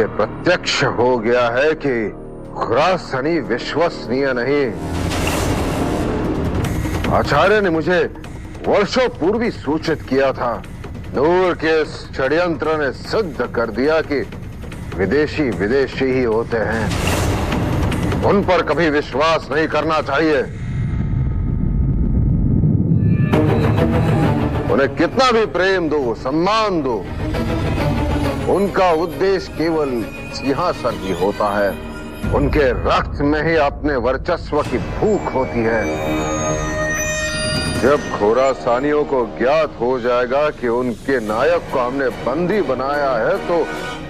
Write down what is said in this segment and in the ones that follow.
ये प्रत्यक्ष हो गया है कि खुरासानी विश्वसनीय नहीं। आचार्य ने मुझे वर्षों पूर्व ही सूचित किया था। नूर के इस षड्यंत्र ने सिद्ध कर दिया कि विदेशी विदेशी ही होते हैं। उन पर कभी विश्वास नहीं करना चाहिए। उन्हें कितना भी प्रेम दो, सम्मान दो, उनका उद्देश्य केवल सिंहासन ही होता है। उनके रक्त में ही अपने वर्चस्व की भूख होती है। जब खुरासानियों को ज्ञात हो जाएगा कि उनके नायक को हमने बंदी बनाया है तो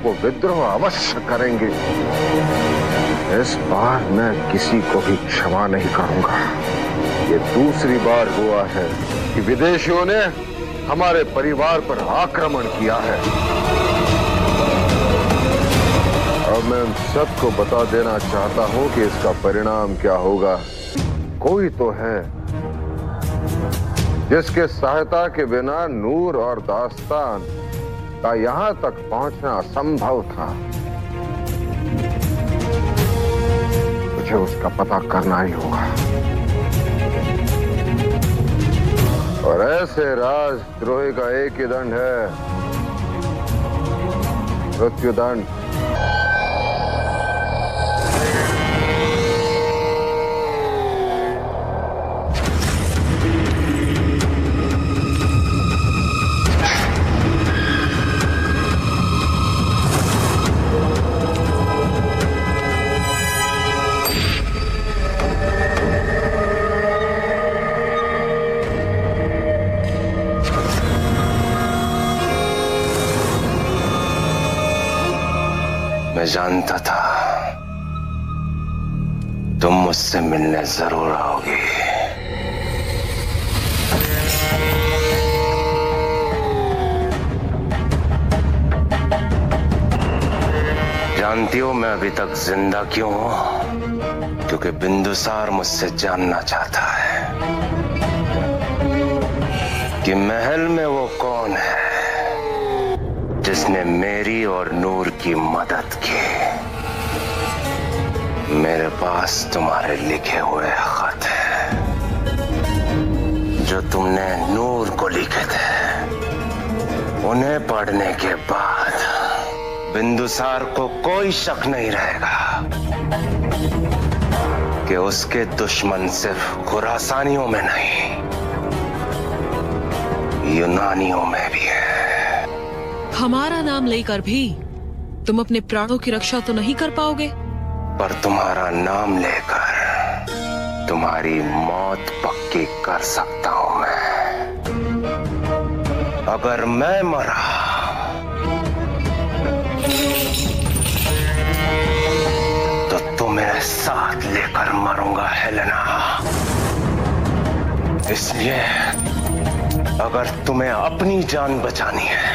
वो विद्रोह अवश्य करेंगे। इस बार मैं किसी को भी क्षमा नहीं करूंगा। ये दूसरी बार हुआ है कि विदेशियों ने हमारे परिवार पर आक्रमण किया है। अब मैं उन सबको बता देना चाहता हूं कि इसका परिणाम क्या होगा। कोई तो है जिसके सहायता के बिना नूर और दास्तान का यहां तक पहुंचना असंभव था। मुझे उसका पता करना ही होगा और ऐसे राजद्रोही का एक ही दंड है, मृत्युदंड। मैं जानता था तुम मुझसे मिलने जरूर आओगी। जानती हो मैं अभी तक जिंदा क्यों हूं? क्योंकि बिंदुसार मुझसे जानना चाहता है कि महल में वो कौन है जिसने मेरी और नूर की मदद की। मेरे पास तुम्हारे लिखे हुए खत हैं जो तुमने नूर को लिखे थे। उन्हें पढ़ने के बाद बिंदुसार को कोई शक नहीं रहेगा कि उसके दुश्मन सिर्फ खुरासानियों में नहीं, यूनानियों में भी है। हमारा नाम लेकर भी तुम अपने प्राणों की रक्षा तो नहीं कर पाओगे। पर तुम्हारा नाम लेकर तुम्हारी मौत पक्की कर सकता हूं मैं। अगर मैं मरा तो तुम्हें साथ लेकर मरूंगा हेलेना। इसलिए अगर तुम्हें अपनी जान बचानी है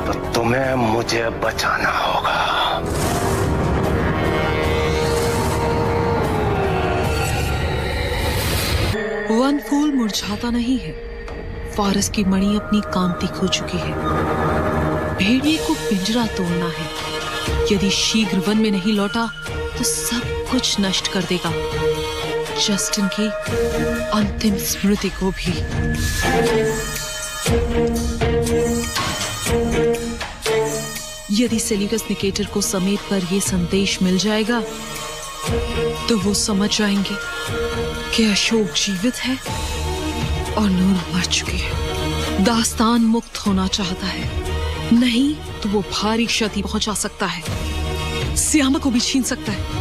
तो तुम्हें मुझे बचाना होगा। वन फूल मुरझाता नहीं है। फारस की मणि अपनी कांति खो चुकी है। भेड़िए को पिंजरा तोड़ना है। यदि शीघ्र वन में नहीं लौटा तो सब कुछ नष्ट कर देगा, जस्टिन की अंतिम स्मृति को भी। यदि सेल्यूकस निकेटर को समेत कर ये संदेश मिल जाएगा तो वो समझ जाएंगे कि अशोक जीवित है और नूर मर चुकी है। दास्तान मुक्त होना चाहता है, नहीं तो वो भारी क्षति पहुंचा सकता है, सियामा को भी छीन सकता है।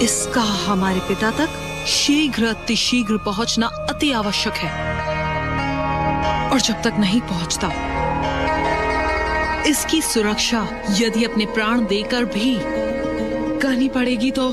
इसका हमारे पिता तक शीघ्र अतिशीघ्र पहुंचना अति आवश्यक है। और जब तक नहीं पहुंचता, इसकी सुरक्षा यदि अपने प्राण देकर भी करनी पड़ेगी तो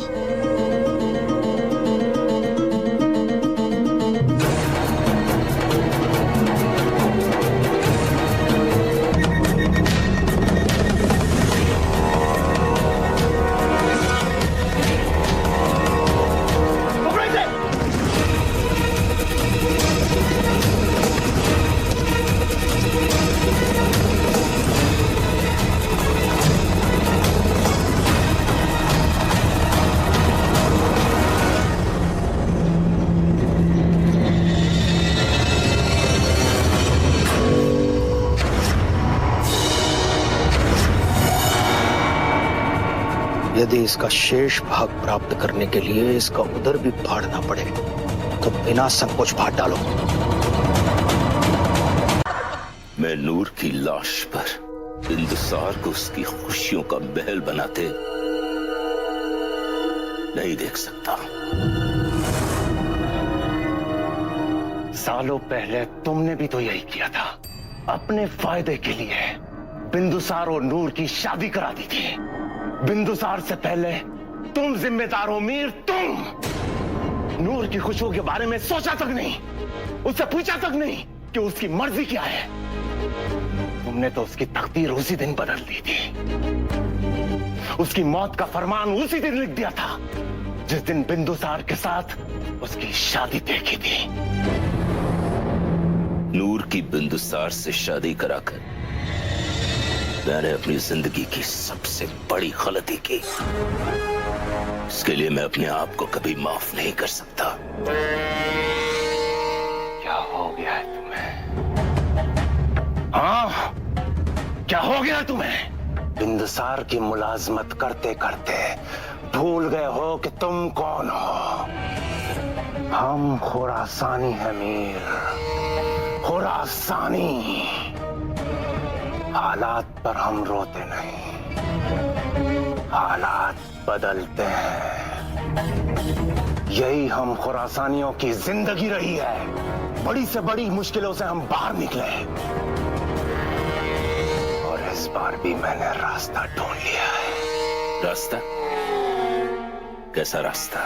यदि इसका शेष भाग प्राप्त करने के लिए इसका उदर भी फाड़ना पड़े तो बिना संकोच फाड़ डालो। मैं नूर की लाश पर बिंदुसार को उसकी खुशियों का महल बनाते नहीं देख सकता। सालों पहले तुमने भी तो यही किया था। अपने फायदे के लिए बिंदुसार और नूर की शादी करा दी थी। बिंदुसार से पहले तुम जिम्मेदार हो मीर, तुम। नूर की खुशियों के बारे में सोचा तक नहीं, उससे पूछा तक नहीं कि उसकी मर्जी क्या है। तुमने तो उसकी तकदीर उसी दिन बदल दी थी। उसकी मौत का फरमान उसी दिन लिख दिया था जिस दिन बिंदुसार के साथ उसकी शादी तय की थी। नूर की बिंदुसार से शादी कराकर मैंने अपनी जिंदगी की सबसे बड़ी गलती की। इसके लिए मैं अपने आप को कभी माफ नहीं कर सकता। क्या हो गया है तुम्हें? हाँ, क्या हो गया तुम्हें? बिंदुसार की मुलाजमत करते करते भूल गए हो कि तुम कौन हो। हम खुरासानी हैं मीर, खुरासानी। हालात पर हम रोते नहीं, हालात बदलते हैं। यही हम खुरासानियों की जिंदगी रही है। बड़ी से बड़ी मुश्किलों से हम बाहर निकले और इस बार भी मैंने रास्ता ढूंढ लिया है। रास्ता? कैसा रास्ता?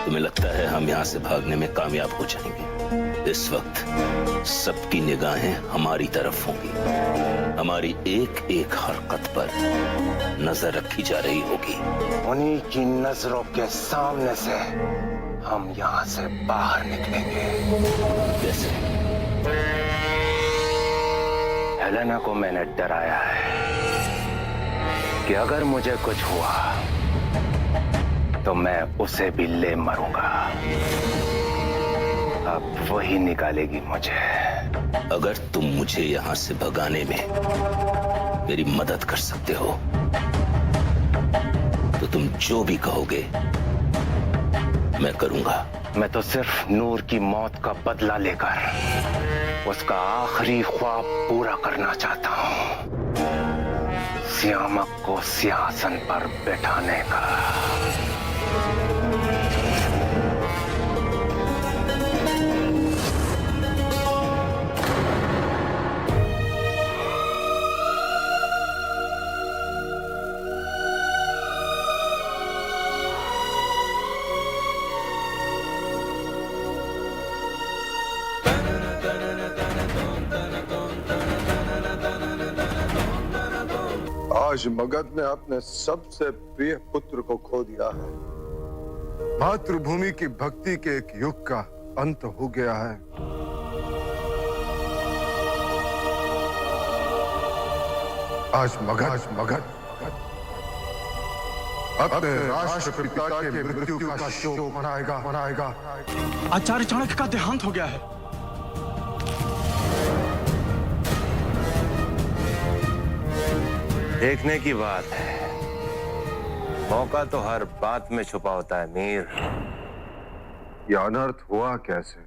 तुम्हें लगता है हम यहां से भागने में कामयाब हो जाएंगे? इस वक्त सबकी निगाहें हमारी तरफ होंगी। हमारी एक एक हरकत पर नजर रखी जा रही होगी। उन्हीं की नजरों के सामने से हम यहां से बाहर निकलेंगे। जैसे हेलेना को मैंने डराया है कि अगर मुझे कुछ हुआ तो मैं उसे भी ले मरूंगा। अब वही निकालेगी मुझे। अगर तुम मुझे यहां से भगाने में मेरी मदद कर सकते हो तो तुम जो भी कहोगे मैं करूंगा। मैं तो सिर्फ नूर की मौत का बदला लेकर उसका आखिरी ख्वाब पूरा करना चाहता हूं, सियामक को सिंहासन पर बैठाने का। आज मगध ने अपने सबसे प्रिय पुत्र को खो दिया है। मातृभूमि की भक्ति के एक युग का अंत हो गया है। आज मगध अपने राष्ट्रपिता के मृत्यु का शोक मनाएगा। आचार्य चाणक्य का देहांत हो गया है। देखने की बात है, मौका तो हर बात में छुपा होता है मीर। यह अनर्थ हुआ कैसे?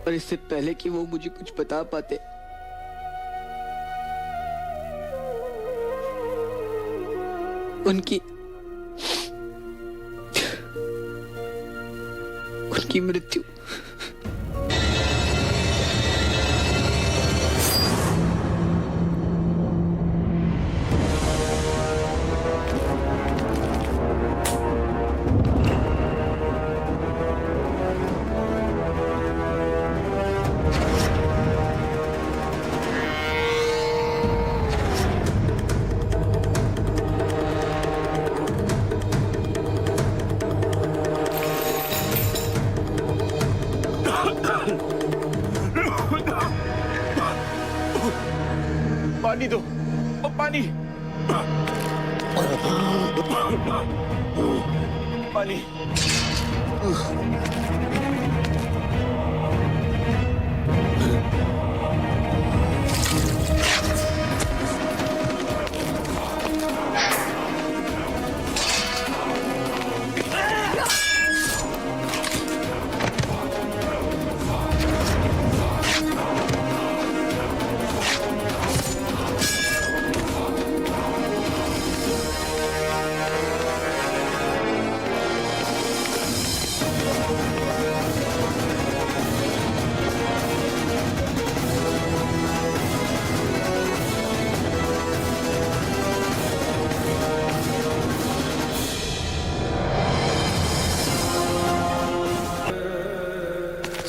पर इससे पहले कि वो मुझे कुछ बता पाते, उनकी मृत्यु। पानी दो, ओ पानी, पानी।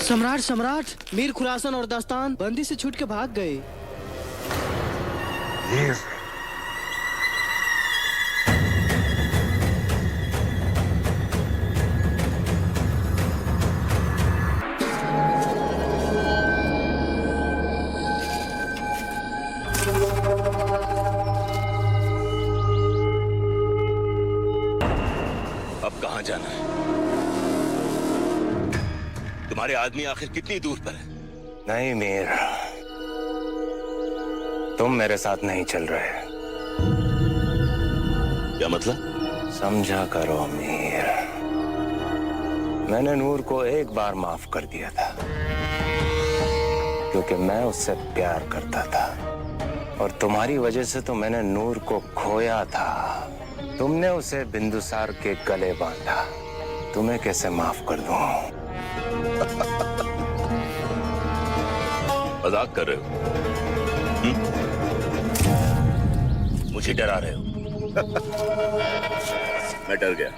सम्राट सम्राट मीर खुरासन और दास्तान बंदी से छूट के भाग गए। अब कहाँ जाना है? तुम्हारे आदमी आखिर कितनी दूर पर है? नहीं मीर, तुम मेरे साथ नहीं चल रहे। क्या मतलब? समझा करो मीर, मैंने नूर को एक बार माफ कर दिया था क्योंकि मैं उससे प्यार करता था, और तुम्हारी वजह से तो मैंने नूर को खोया था। तुमने उसे बिंदुसार के गले बांधा, तुम्हें कैसे माफ कर दूं? मजाक कर रहे हो? मुझे डरा रहे हो? मैं डर गया,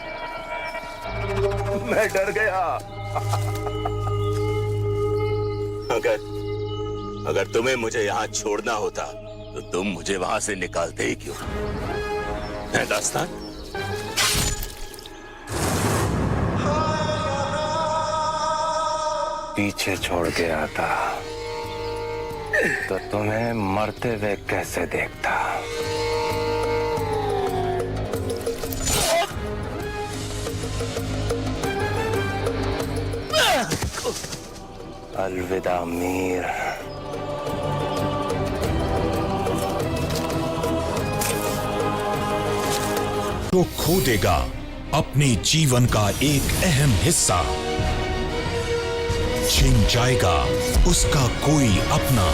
मैं डर गया। अगर तुम्हें मुझे यहाँ छोड़ना होता तो तुम मुझे वहां से निकालते ही क्यों? है दास्तान? पीछे छोड़ के आता तो तुम्हें मरते हुए कैसे देखता? अलविदा मीर। तो खो देगा अपने जीवन का एक अहम हिस्सा, छिन जाएगा उसका कोई अपना।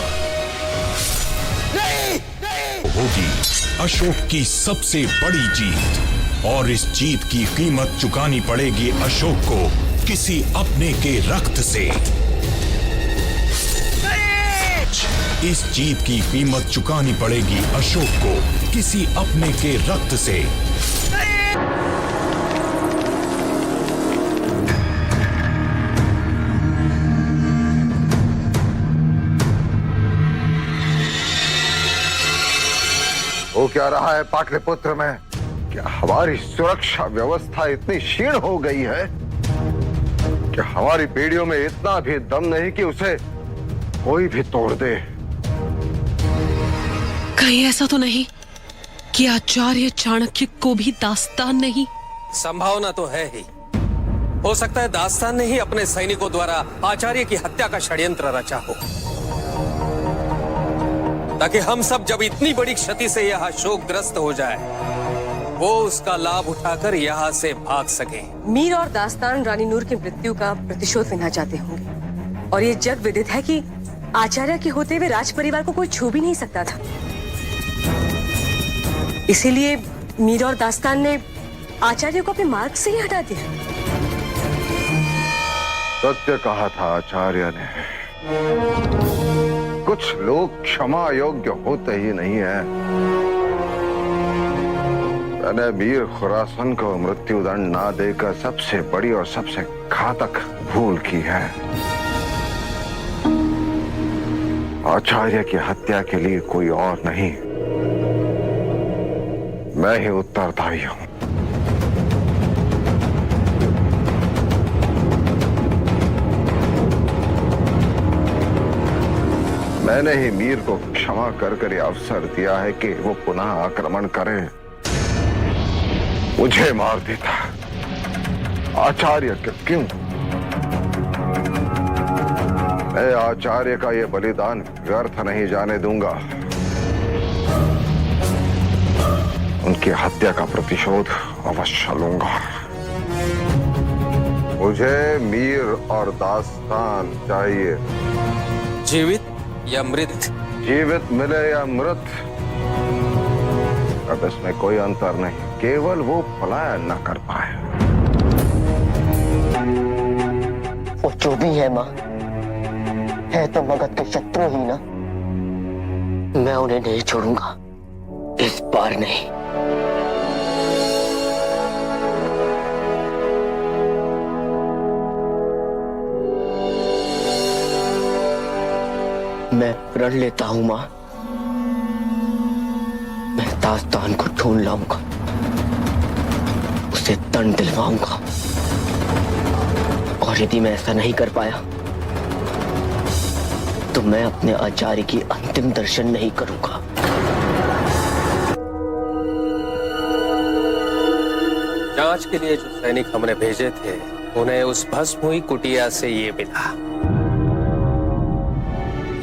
होगी अशोक की सबसे बड़ी जीत, और इस जीत की कीमत चुकानी पड़ेगी अशोक को किसी अपने के रक्त से। इस जीत की कीमत चुकानी पड़ेगी अशोक को किसी अपने के रक्त से। हो क्या रहा है पाटलिपुत्र में? क्या हमारी सुरक्षा व्यवस्था इतनी क्षीण हो गई है कि हमारी बेड़ियों में इतना भी दम नहीं कि उसे कोई भी तोड़ दे? कहीं ऐसा तो नहीं कि आचार्य चाणक्य को भी दास्तान नहीं? संभावना तो है ही। हो सकता है दास्तान ने ही अपने सैनिकों द्वारा आचार्य की हत्या का षड्यंत्र रचा हो, ताकि हम सब जब इतनी बड़ी क्षति से यहाँ शोकग्रस्त हो जाए, वो उसका लाभ उठाकर यहाँ से भाग सके। मीर और दास्तान रानी नूर की मृत्यु का प्रतिशोध लेना चाहते होंगे, और ये जग विदित है कि आचार्य के होते हुए राज परिवार को कोई छू भी नहीं सकता था। इसीलिए मीर और दास्तान ने आचार्य को अपने मार्ग से ही हटा दिया। सत्य कहा था आचार्य ने, कुछ लोग क्षमा योग्य होते ही नहीं है। मैंने मीर खुरासन को मृत्युदंड ना देकर सबसे बड़ी और सबसे घातक भूल की है। आचार्य की हत्या के लिए कोई और नहीं, मैं ही उत्तरदायी हूं। मैंने ही मीर को क्षमा कर ये अवसर दिया है कि वो पुनः आक्रमण करे, मुझे मार देता। आचार्य क्यों? मैं आचार्य का ये बलिदान व्यर्थ नहीं जाने दूंगा। उनकी हत्या का प्रतिशोध अवश्य लूंगा। मुझे मीर और दास्तान चाहिए। जीवित या मृत? जीवित मिले या मृत, अब इसमें कोई अंतर नहीं, केवल वो पलायन न कर पाए। वो जो भी है माँ, है तो मगध के शत्रु ही ना। मैं उन्हें नहीं छोड़ूंगा, इस बार नहीं। मैं प्रण लेता हूं मां, मैं दास्तान को ढूंढ लाऊंगा, उसे दंड दिलवाऊंगा, और यदि मैं ऐसा नहीं कर पाया तो मैं अपने आचार्य की अंतिम दर्शन नहीं करूंगा। जांच के लिए जो सैनिक हमने भेजे थे उन्हें उस भस्म हुई कुटिया से ये मिला।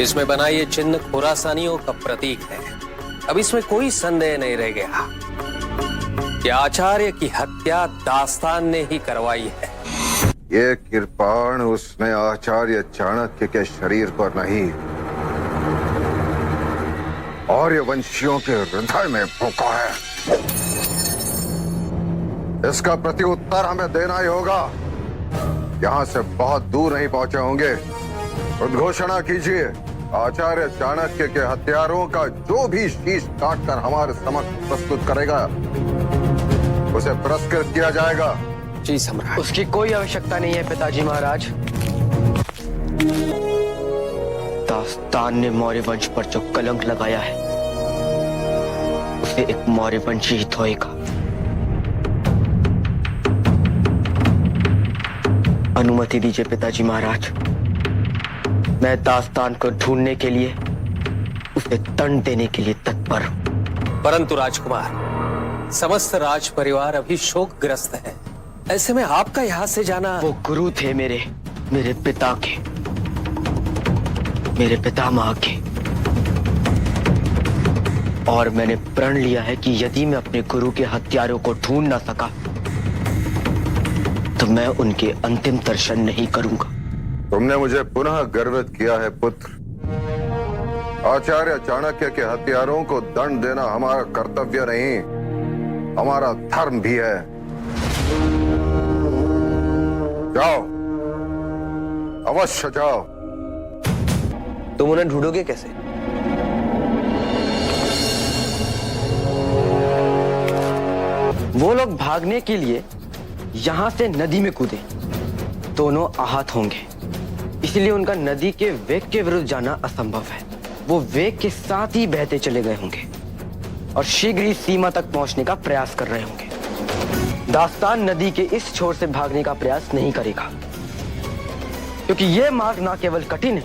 इसमें बना ये चिन्ह खुरासानियों का प्रतीक है। अब इसमें कोई संदेह नहीं रह गया कि आचार्य की हत्या दास्तान ने ही करवाई है। ये कृपाण उसने आचार्य चाणक्य के शरीर पर नहीं, आर्यवंशियों के हृदय में फूंका है। इसका प्रत्युत्तर हमें देना ही होगा। यहां से बहुत दूर नहीं पहुंचे होंगे। उद्घोषणा कीजिए, आचार्य चाणक्य के हत्यारों का जो भी शीश काटकर हमारे समक्ष प्रस्तुत करेगा उसे पुरस्कृत किया जाएगा। जी सम्राट। उसकी कोई आवश्यकता नहीं है पिताजी महाराज। दास्तान ने मौर्य वंश पर जो कलंक लगाया है उसे एक मौर्य वंशी ही धोएगा। अनुमति दीजिए पिताजी महाराज, मैं दास्तान को ढूंढने के लिए, उसे दंड देने के लिए तत्पर हूं। परंतु राजकुमार, समस्त राज परिवार अभी शोकग्रस्त है। ऐसे में आपका यहां से जाना। वो गुरु थे मेरे पिता के, मेरे पितामह के, और मैंने प्रण लिया है कि यदि मैं अपने गुरु के हत्यारों को ढूंढ ना सका तो मैं उनके अंतिम दर्शन नहीं करूंगा। तुमने मुझे पुनः गर्वित किया है पुत्र। आचार्य चाणक्य के हत्यारों को दंड देना हमारा कर्तव्य नहीं, हमारा धर्म भी है। जाओ, अवश्य जाओ। तुम उन्हें ढूंढोगे कैसे? वो लोग भागने के लिए यहां से नदी में कूदे, दोनों आहत होंगे, इसलिए उनका नदी के वेग के विरुद्ध जाना असंभव है। वो वेग के साथ ही बहते चले गए होंगे और शीघ्र ही सीमा तक पहुंचने का प्रयास कर रहे होंगे। दास्तान नदी के इस छोर से भागने का प्रयास नहीं करेगा, क्योंकि यह मार्ग न केवल कठिन है,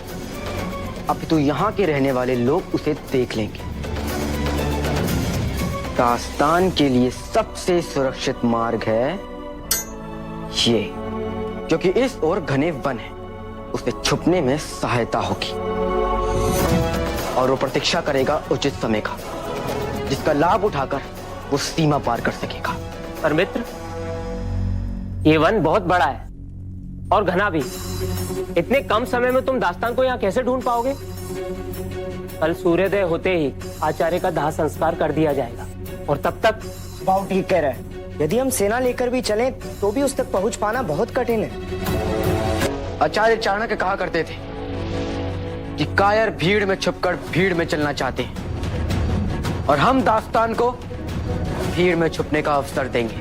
अपितु यहां के रहने वाले लोग उसे देख लेंगे। दास्तान के लिए सबसे सुरक्षित मार्ग है ये, क्योंकि इस ओर घने वन है, उसे छुपने में सहायता होगी और वो प्रतीक्षा करेगा उचित समय का, जिसका लाभ उठाकर वो सीमा पार कर सकेगा। पर मित्र, ये वन बहुत बड़ा है और घना भी। इतने कम समय में तुम दास्तान को यहाँ कैसे ढूंढ पाओगे? कल सूर्योदय होते ही आचार्य का दाह संस्कार कर दिया जाएगा और तब तक। बाबू ठीक कह रहा है। यदि हम सेना लेकर भी चलें तो भी उस तक पहुंच पाना बहुत कठिन है। आचार्य चाणक्य कहा करते थे कि कायर भीड़ में छुपकर भीड़ में चलना चाहते हैं, और हम दास्तान को भीड़ में छुपने का अवसर देंगे।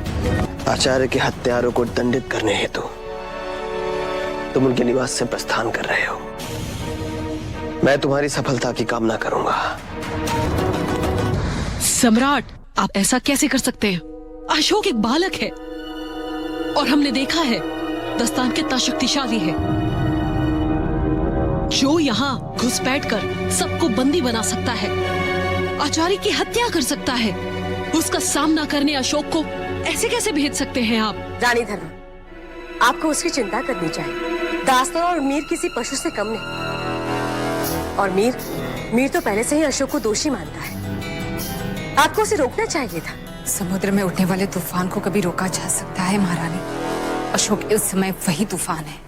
आचार्य के हत्यारों को दंडित करने हेतु तुम उनके निवास से प्रस्थान कर रहे हो। मैं तुम्हारी सफलता की कामना करूंगा। सम्राट, आप ऐसा कैसे कर सकते हैं? अशोक एक बालक है और हमने देखा है दास्तान कितना शक्तिशाली है। जो यहाँ घुसपैठ कर सबको बंदी बना सकता है, आचार्य की हत्या कर सकता है, उसका सामना करने अशोक को ऐसे कैसे भेज सकते हैं आप? रानी धर्म, आपको उसकी चिंता करनी चाहिए। दास्तान और मीर किसी पशु से कम नहीं, और मीर तो पहले से ही अशोक को दोषी मानता है। आपको उसे रोकना चाहिए था। समुद्र में उठने वाले तूफान को कभी रोका जा सकता है महारानी? अशोक इस समय वही तूफान है।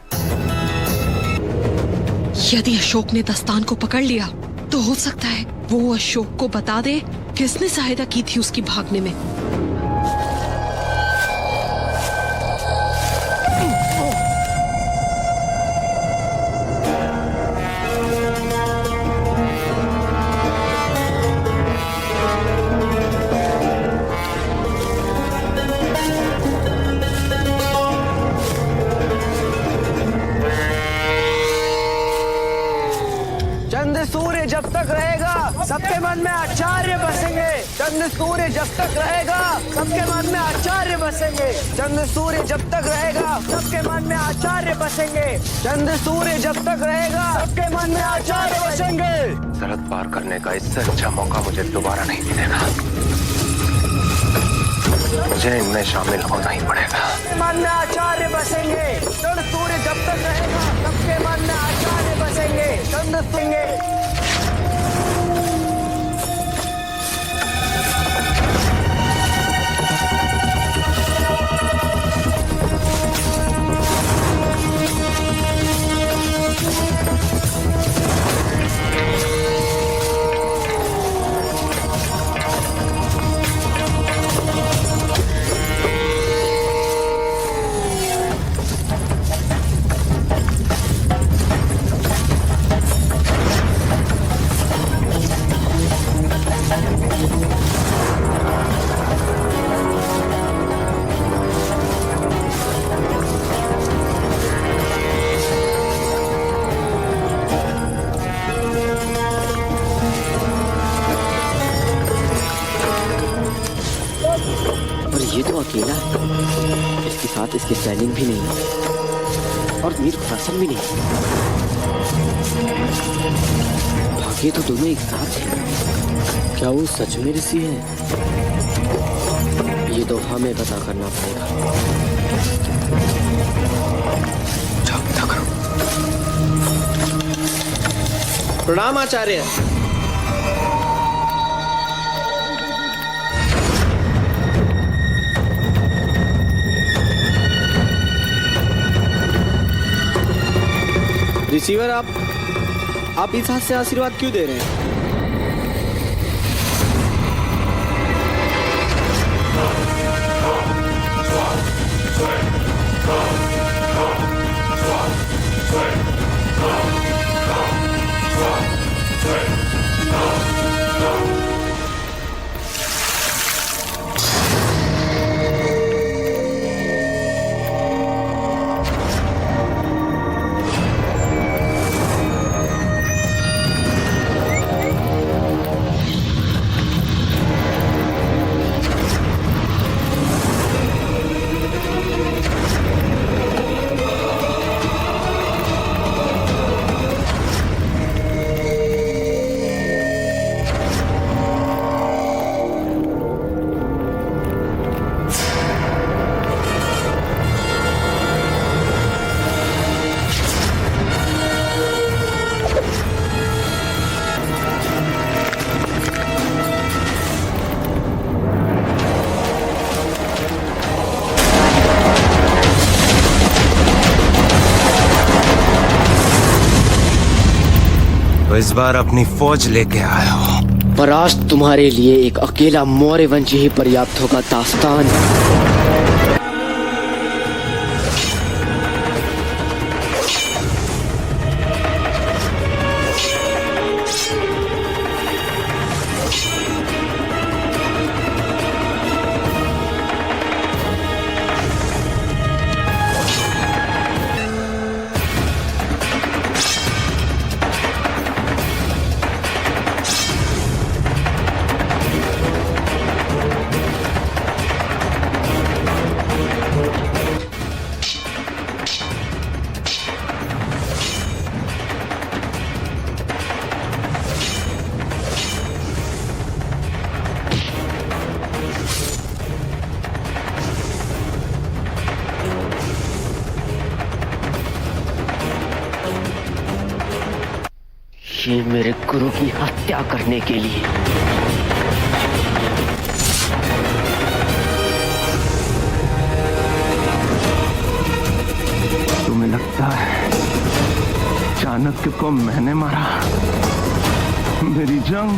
यदि अशोक ने दास्तान को पकड़ लिया तो हो सकता है वो अशोक को बता दे किसने सहायता की थी उसकी भागने में। जब तक रहेगा सबके मन में आचार्य बसेंगे। चंद्र सूर्य जब तक रहेगा सबके मन में आचार्य बसेंगे। चंद्र सूर्य जब तक रहेगा सबके मन में आचार्य बसेंगे। चंद्र सूर्य जब तक रहेगा सबके मन में आचार्य बसेंगे। सरहद पार करने का इससे अच्छा मौका मुझे दोबारा नहीं मिलेगा। मुझे इनमें शामिल होना ही पड़ेगा। मन में आचार्य बसेंगे। चंद्र सूर्य जब तक रहेगा सबके मन में आचार्य बसेंगे। चंद्र सूर्य अकेला है, इसके साथ इसके सैनिक भी नहीं और मीर खुरासन भी नहीं। भाग्य तो दोनों एक साथ हैं। क्या वो सच में ऋषि है? ये तो हमें पता करना पड़ेगा। जाओ पता करो। प्रणाम आचार्य। रिसीवर आप इस हाथ से आशीर्वाद क्यों दे रहे हैं? तो इस बार अपनी फौज लेके आया हो। पर आज तुम्हारे लिए एक अकेला मौर्य वंश ही पर्याप्त होगा दास्तान। ये मेरे गुरु की हत्या करने के लिए। तुम्हें लगता है चाणक्य को मैंने मारा? मेरी जंग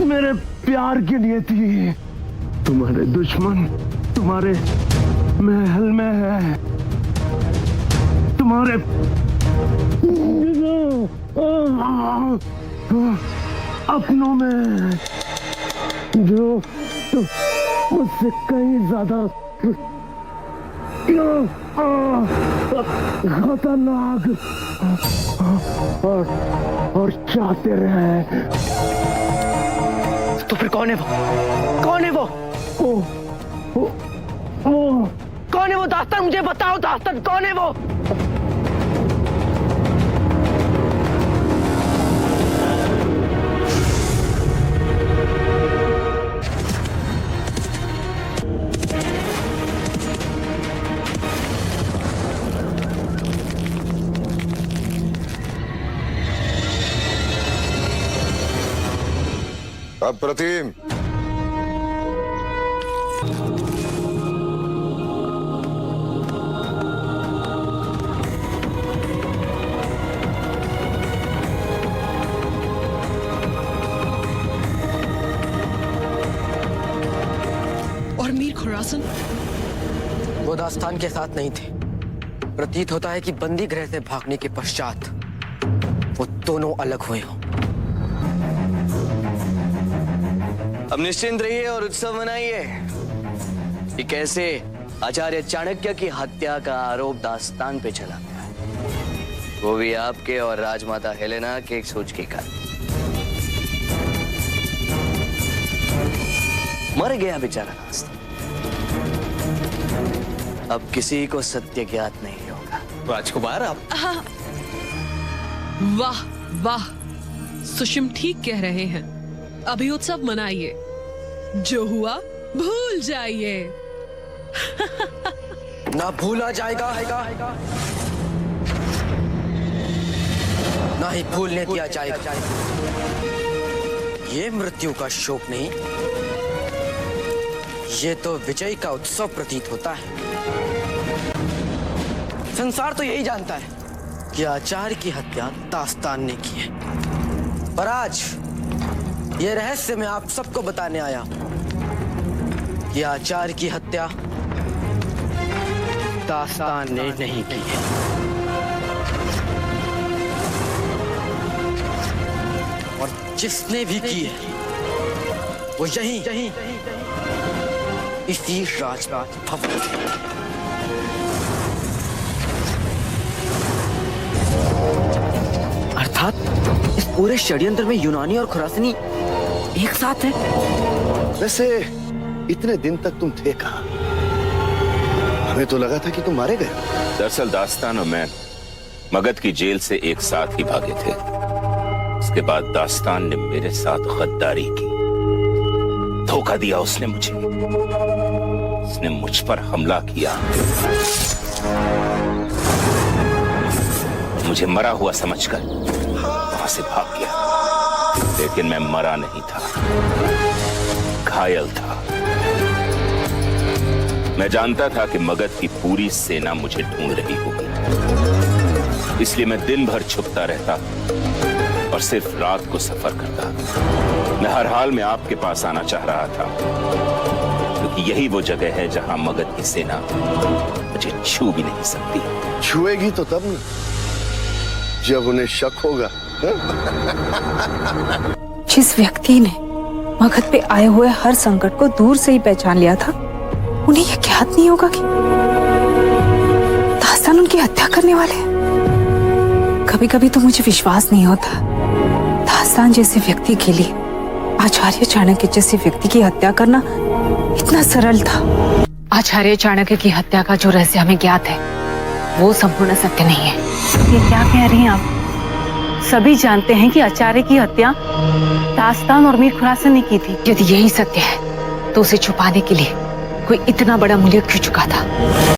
मेरे प्यार के लिए थी। तुम्हारे दुश्मन तुम्हारे महल में है, तुम्हारे अपनों में, जो मुझसे कहीं ज्यादा खतरनाक और चाहते रहे। तो फिर कौन है वो? कौन है वो? कौन है वो? दास्तान मुझे बताओ, दास्तान कौन है वो? अप्रतिम, और मीर खुरासन? वो दास्तान के साथ नहीं थे। प्रतीत होता है कि बंदी गृह से भागने के पश्चात वो दोनों अलग हुए हों। अब निश्चिंत रहिए और उत्सव मनाइए कि कैसे आचार्य चाणक्य की हत्या का आरोप दास्तान पे चला गया, वो भी आपके और राजमाता हेलेना के एक सोच के कारण। मर गया बेचारा दास्तान, अब किसी को सत्य ज्ञात नहीं होगा। राजकुमार आप वाह वाह, सुषम ठीक कह रहे हैं। अभी उत्सव मनाइए, जो हुआ भूल जाइए। ना भूला जाएगा ना ही भूलने दिया जाएगा। ये मृत्यु का शोक नहीं, ये तो विजय का उत्सव प्रतीत होता है। संसार तो यही जानता है कि आचार्य की हत्या दास्तान ने की है, पर आज ये रहस्य मैं आप सबको बताने आया कि आचार्य की हत्या दास्तान ने नहीं की है। और जिसने भी की है वो यहीं इसी राजपाट भवन में। अर्थात इस पूरे षड्यंत्र में यूनानी और खुरासनी एक साथ हैं। वैसे इतने दिन तक तुम थे कहाँ? हमें तो लगा था कि तुम मारे गए। दरअसल दास्तान और मैं मगध की जेल से एक साथ ही भागे थे। उसके बाद दास्तान ने मेरे साथ गद्दारी की, धोखा दिया उसने मुझे। उसने मुझ पर हमला किया, मुझे मरा हुआ समझकर वहां से भाग गया। लेकिन मैं मरा नहीं था, घायल था। मैं जानता था कि मगध की पूरी सेना मुझे ढूंढ रही होगी, इसलिए मैं दिन भर छुपता रहता और सिर्फ रात को सफर करता। मैं हर हाल में आपके पास आना चाह रहा था, क्योंकि यही वो जगह है जहां मगध की सेना मुझे छू भी नहीं सकती। छुएगी तो तब न, जब उन्हें शक होगा। जिस व्यक्ति ने मगध पे आए हुए हर संकट को दूर से ही पहचान लिया था, उन्हें यह ज्ञात नहीं होगा कि दास्तान उनकी हत्या करने वाले हैं। कभी कभी तो मुझे विश्वास नहीं होता दास्तान जैसे व्यक्ति के लिए आचार्य चाणक्य जैसे व्यक्ति की हत्या करना इतना सरल था। आचार्य चाणक्य की हत्या का जो रहस्य हमें ज्ञात है वो संपूर्ण सत्य नहीं है। ये क्या कह रही हैं आप? सभी जानते हैं कि आचार्य की हत्या दास्तान और मीर खुरासन ने की थी। यदि यही सत्य है तो उसे छुपाने के लिए कोई इतना बड़ा मूल्य क्यों चुका था?